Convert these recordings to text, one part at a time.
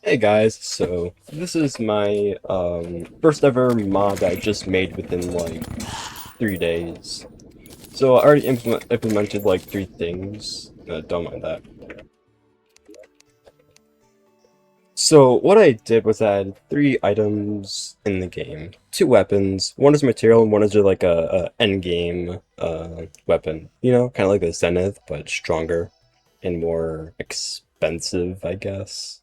Hey guys, so this is my first ever mod that I just made within like 3 days. So I already implemented like 3 things. Don't mind that. So what I did was add 3 items in the game. 2 weapons. One is material and one is like a end game weapon. You know, kind of like the Zenith, but stronger and more expensive, I guess.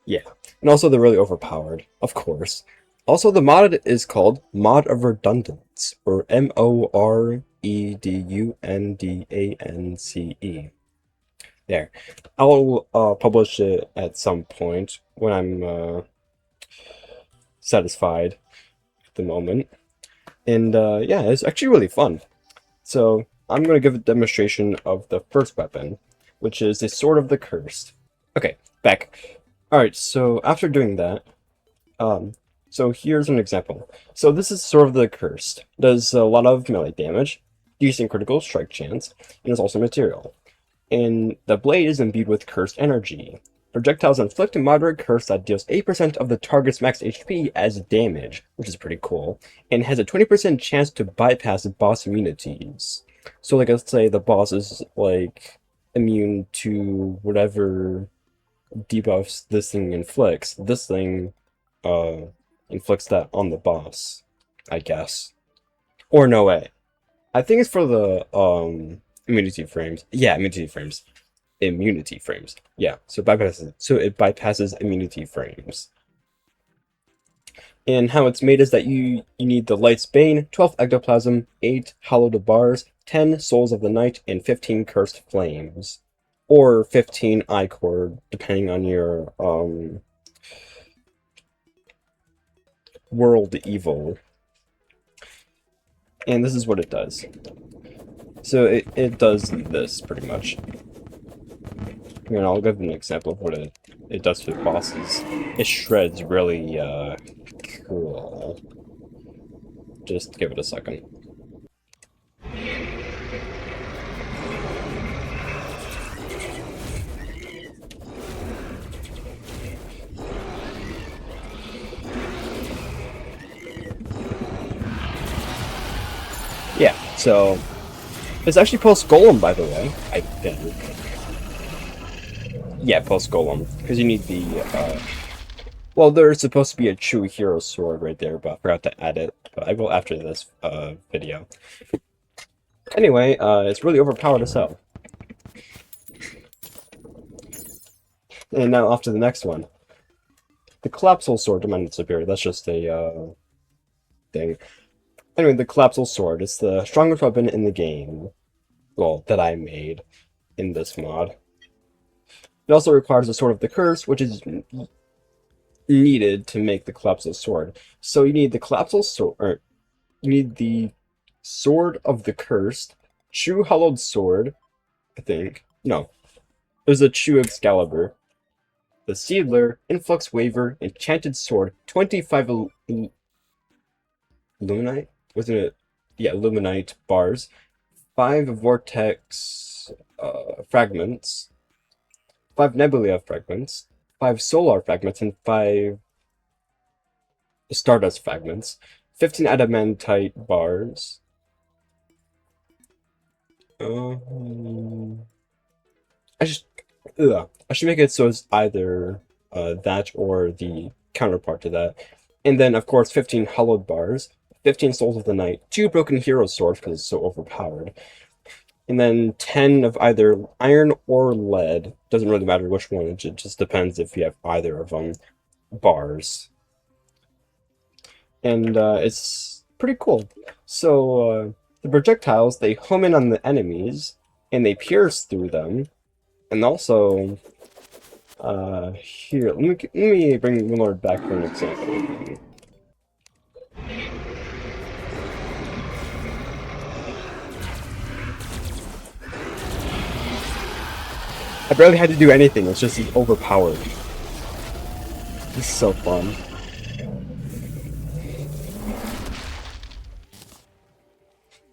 Yeah, and also they're really overpowered, of course. Also, the mod is called Mod of Redundance, or Moredundance. There. I'll publish it at some point when I'm satisfied at the moment. And yeah, it's actually really fun. So I'm going to give a demonstration of the first weapon, which is the Sword of the Cursed. Okay, back. Alright, so after doing that, so here's an example. So this is Sword of the Cursed. Does a lot of melee damage, decent critical strike chance, and is also material. And the blade is imbued with cursed energy. Projectiles inflict a moderate curse that deals 8% of the target's max HP as damage, which is pretty cool, and has a 20% chance to bypass boss immunities. So like let's say the boss is like immune to whatever debuffs this thing inflicts. This thing uh inflicts that on the boss, I guess. Or no way. I think it's for the immunity frames. Yeah, immunity frames. Immunity frames. Yeah, so it bypasses immunity frames. And how it's made is that you need the Light's Bane, 12 Ectoplasm, 8 Hallowed Bars, 10 Souls of the Night, and 15 Cursed Flames. Or 15 I-Cord, depending on your world evil. And this is what it does. So it does this, pretty much. And I'll give an example of what it does for the bosses. It shreds really cool. Just give it a second. Yeah, so it's actually post Golem, by the way, I think. Yeah, post Golem, because you need the well, there's supposed to be a true hero sword right there, but I forgot to add it. But I will after this video. Anyway, it's really overpowered as hell. And now off to the next one. The Collapsal Sword demanded superior. That's just a thing. Anyway, the Collapsal Sword is the strongest weapon in the game. Well, that I made in this mod. It also requires a Sword of the Curse, which is needed to make the Collapsal Sword. So you need the Collapsal Sword, or you need the Sword of the Cursed, True Hollowed Sword, I think. No, it was a True Excalibur. The Seedler, Influx Waver, Enchanted Sword, 25 Luminite? Wasn't it? Yeah, Luminite bars, 5 Vortex fragments, 5 Nebula fragments, 5 Solar fragments, and 5 Stardust fragments, 15 Adamantite bars. I just I should make it so it's either that or the counterpart to that. And then, of course, 15 Hollowed Bars, 15 Souls of the Night, 2 Broken Hero Swords because it's so overpowered, and then 10 of either Iron or Lead. Doesn't really matter which one, it just depends if you have either of them bars. And it's pretty cool. So the projectiles, they home in on the enemies, and they pierce through them. And also, here, let me bring moonlord back for an example. I barely had to do anything, it's just overpowered. This is so fun.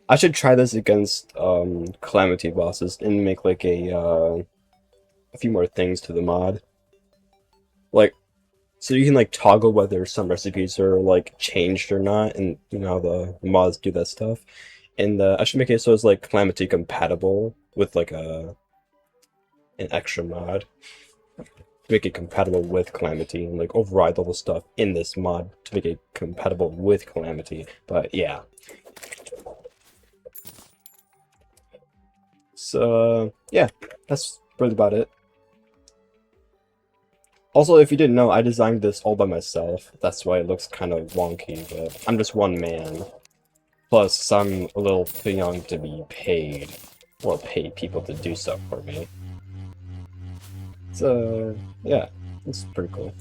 I should try this against Calamity bosses and make like a few more things to the mod. Like, So you can like toggle whether some recipes are like changed or not, and you know how the mods do that stuff. And I should make it so it's like Calamity compatible with like an extra mod to make it compatible with Calamity and like override all the stuff in this mod to make it compatible with Calamity. But yeah. So yeah, that's really about it. Also, if you didn't know, I designed this all by myself. That's why it looks kind of wonky, but I'm just one man. Plus, I'm a little too young to be paid, or pay people to do stuff for me. So, yeah, it's pretty cool.